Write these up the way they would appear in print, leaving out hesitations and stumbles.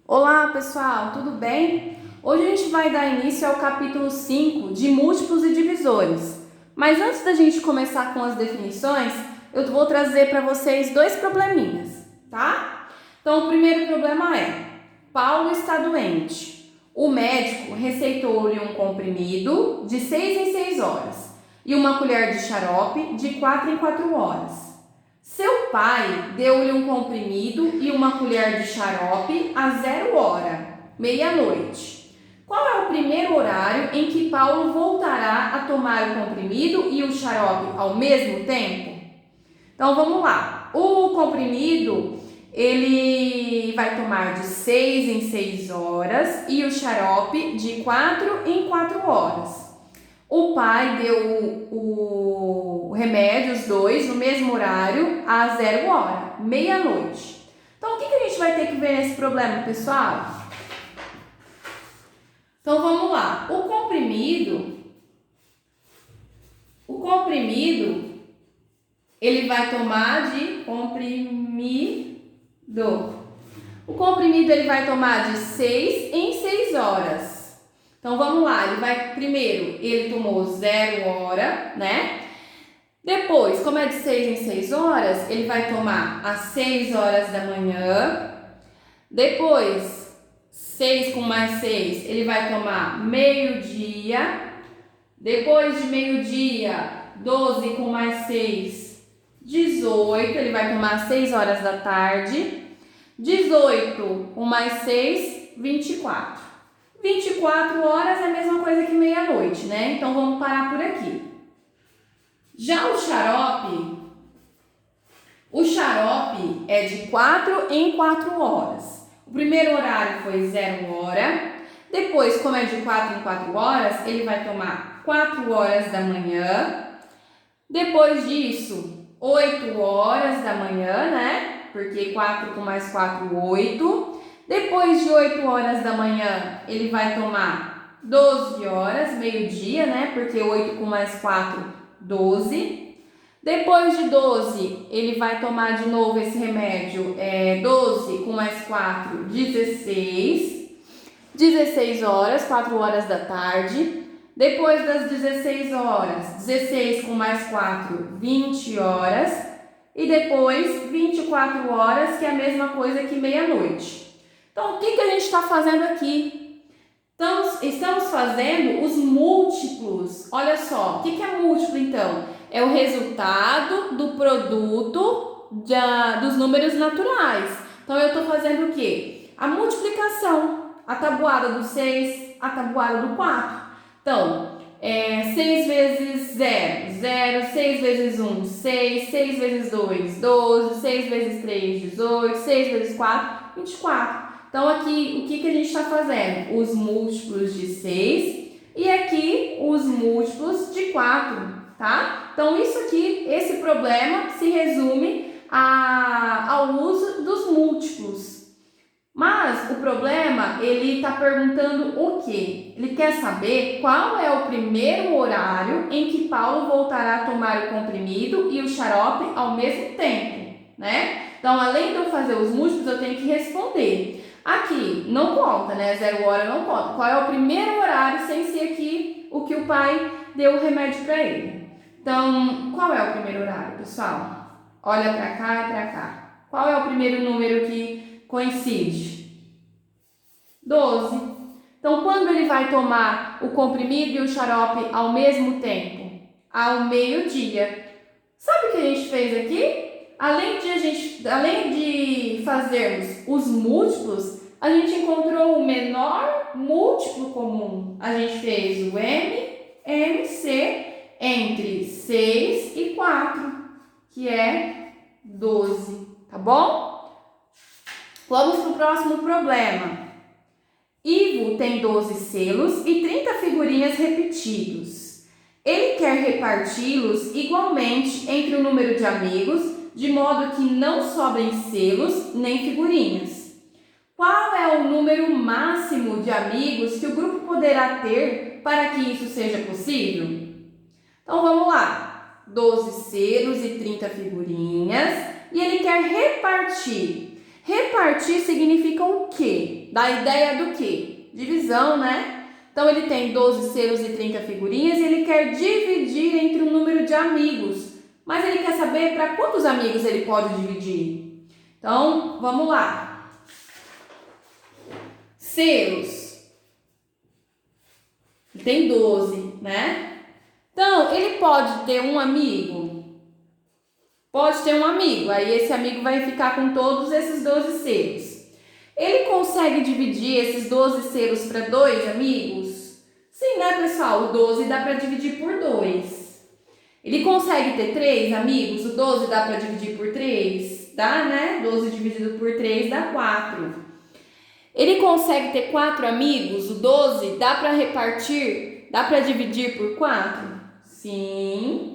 Olá pessoal, tudo bem? Hoje a gente vai dar início ao capítulo 5 de múltiplos e divisores. Mas antes da gente começar com as definições, eu vou trazer para vocês dois probleminhas, tá? Então o primeiro problema é: Paulo está doente. O médico receitou-lhe um comprimido de 6 em 6 horas e uma colher de xarope de 4 em 4 horas. Seu pai deu-lhe um comprimido e uma colher de xarope a 0 hora, meia-noite. Qual é o primeiro horário em que Paulo voltará a tomar o comprimido e o xarope ao mesmo tempo? Então vamos lá. O comprimido ele vai tomar de 6 em 6 horas e o xarope de 4 em 4 horas. O pai deu o remédio, os dois, no mesmo horário, a 0 hora, meia-noite. Então, o que a gente vai ter que ver nesse problema, pessoal? Então, vamos lá. O comprimido, ele vai tomar de comprimido. O comprimido, ele vai tomar de 6 em 6 horas. Então, vamos lá, primeiro, ele tomou 0 hora, né? Depois, como é de 6 em 6 horas, ele vai tomar às 6 horas da manhã. Depois, 6 com mais 6, ele vai tomar meio-dia. Depois de meio-dia, 12 com mais 6, 18, ele vai tomar às 6 horas da tarde. 18 com mais 6, 24. 24 horas é a mesma coisa que meia-noite, né? Então, vamos parar por aqui. Já o xarope é de 4 em 4 horas. O primeiro horário foi 0 hora. Depois, como é de 4 em 4 horas, ele vai tomar 4 horas da manhã. Depois disso, 8 horas da manhã, né? Porque 4 com mais 4, 8. Depois de 8 horas da manhã, ele vai tomar 12 horas, meio-dia, né? Porque 8 com mais 4, 12. Depois de 12, ele vai tomar de novo esse remédio, 12 com mais 4, 16. 16 horas, 4 horas da tarde. Depois das 16 horas, 16 com mais 4, 20 horas. E depois 24 horas, que é a mesma coisa que meia-noite. Então, o que a gente está fazendo aqui? Estamos fazendo os múltiplos. Olha só, o que é múltiplo, então? É o resultado do produto dos números naturais. Então, eu estou fazendo o quê? A multiplicação, a tabuada do 6, a tabuada do 4. Então, 6 vezes 0, 0, 6 vezes 1, 6, 6 vezes 2, 12, 6 vezes 3, 18, 6 vezes 4, 24. Então, aqui, o que a gente está fazendo? Os múltiplos de 6 e aqui os múltiplos de 4, tá? Então, esse problema se resume ao uso dos múltiplos. Mas o problema, ele está perguntando o quê? Ele quer saber qual é o primeiro horário em que Paulo voltará a tomar o comprimido e o xarope ao mesmo tempo, né? Então, além de eu fazer os múltiplos, eu tenho que responder. Aqui, não conta, né? 0 hora não conta. Qual é o primeiro horário sem ser aqui o que o pai deu o remédio para ele? Então, qual é o primeiro horário, pessoal? Olha para cá e para cá. Qual é o primeiro número que coincide? 12. Então, quando ele vai tomar o comprimido e o xarope ao mesmo tempo? Ao meio-dia. Sabe o que a gente fez aqui? Além de fazermos os múltiplos, a gente encontrou o menor múltiplo comum. A gente fez o MC entre 6 e 4, que é 12, tá bom? Vamos para o próximo problema. Ivo tem 12 selos e 30 figurinhas repetidos. Ele quer reparti-los igualmente entre o número de amigos, de modo que não sobrem selos nem figurinhas. Qual é o número máximo de amigos que o grupo poderá ter para que isso seja possível? Então vamos lá. 12 selos e 30 figurinhas e ele quer repartir. Repartir significa o quê? Da ideia do quê? Divisão, né? Então, ele tem 12 selos e 30 figurinhas e ele quer dividir entre um número de amigos. Mas ele quer saber para quantos amigos ele pode dividir. Então, vamos lá. Selos. Ele tem 12, né? Então, ele pode ter um amigo? Pode ter um amigo. Aí, esse amigo vai ficar com todos esses 12 selos. Ele consegue dividir esses 12 selos para 2 amigos? Sim, né, pessoal? O 12 dá para dividir por 2. Ele consegue ter 3 amigos? O 12 dá para dividir por 3? Dá, né? 12 dividido por 3 dá 4. Ele consegue ter 4 amigos? O 12 dá para repartir? Dá para dividir por 4? Sim.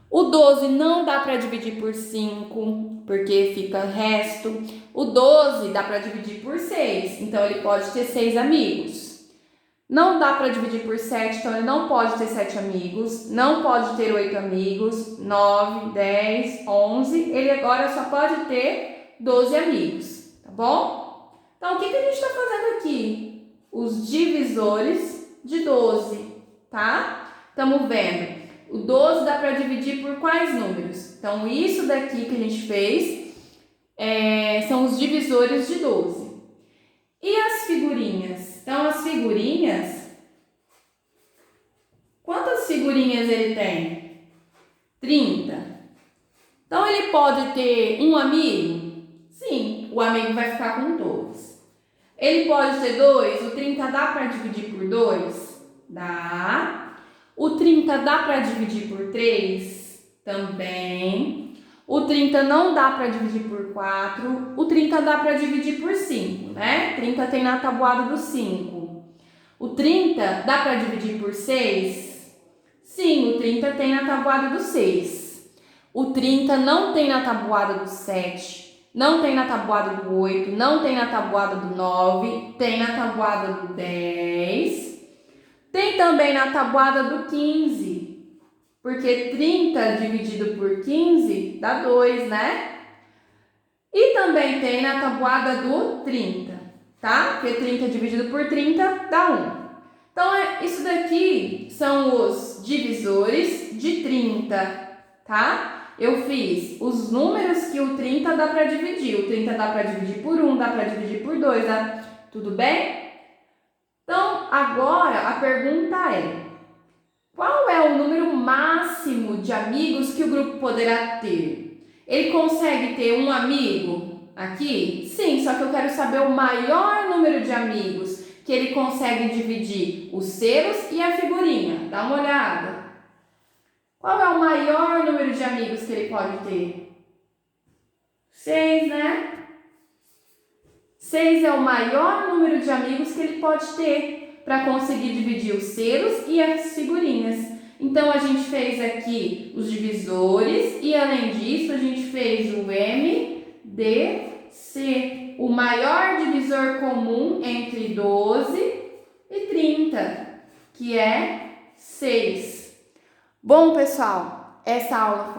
O 12 não dá para dividir por 5, porque fica resto. O 12 dá para dividir por 6, então ele pode ter 6 amigos. Não dá para dividir por 7, então ele não pode ter 7 amigos. Não pode ter 8 amigos, 9, 10, 11. Ele agora só pode ter 12 amigos, tá bom? Então, o que a gente está fazendo aqui? Os divisores de 12, tá? Estamos vendo. O 12 dá para dividir por quais números? Então, isso daqui que a gente fez são os divisores de 12. E as figurinhas? Então, as figurinhas... Quantas figurinhas ele tem? 30. Então, ele pode ter um amigo? Sim, o amigo vai ficar com todos. Ele pode ter 2? O 30 dá para dividir por 2? Dá. O 30 dá para dividir por 3? Também. O 30 não dá para dividir por 4. O 30 dá para dividir por 5, né? 30 tem na tabuada do 5. O 30 dá para dividir por 6? Sim, o 30 tem na tabuada do 6. O 30 não tem na tabuada do 7. Não tem na tabuada do 8. Não tem na tabuada do 9. Tem na tabuada do 10. Tem também na tabuada do 15, porque 30 dividido por 15 dá 2, né? E também tem na tabuada do 30, tá? Porque 30 dividido por 30 dá 1. Então, isso daqui são os divisores de 30, tá? Eu fiz os números que o 30 dá para dividir. O 30 dá para dividir por 1, dá para dividir por 2, dá... Tudo bem? Então, agora a pergunta é: qual é o número máximo de amigos que o grupo poderá ter? Ele consegue ter um amigo aqui? Sim, só que eu quero saber o maior número de amigos que ele consegue dividir os selos e a figurinha. Dá uma olhada. Qual é o maior número de amigos que ele pode ter? 6, né? 6 é o maior número de amigos que ele pode ter para conseguir dividir os selos e as figurinhas. Então, a gente fez aqui os divisores e, além disso, a gente fez o MDC, o maior divisor comum entre 12 e 30, que é 6. Bom, pessoal, essa aula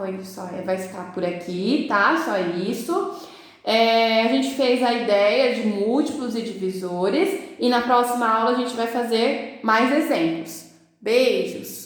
vai ficar por aqui, tá? Só isso. A gente fez a ideia de múltiplos e divisores e na próxima aula a gente vai fazer mais exemplos. Beijos!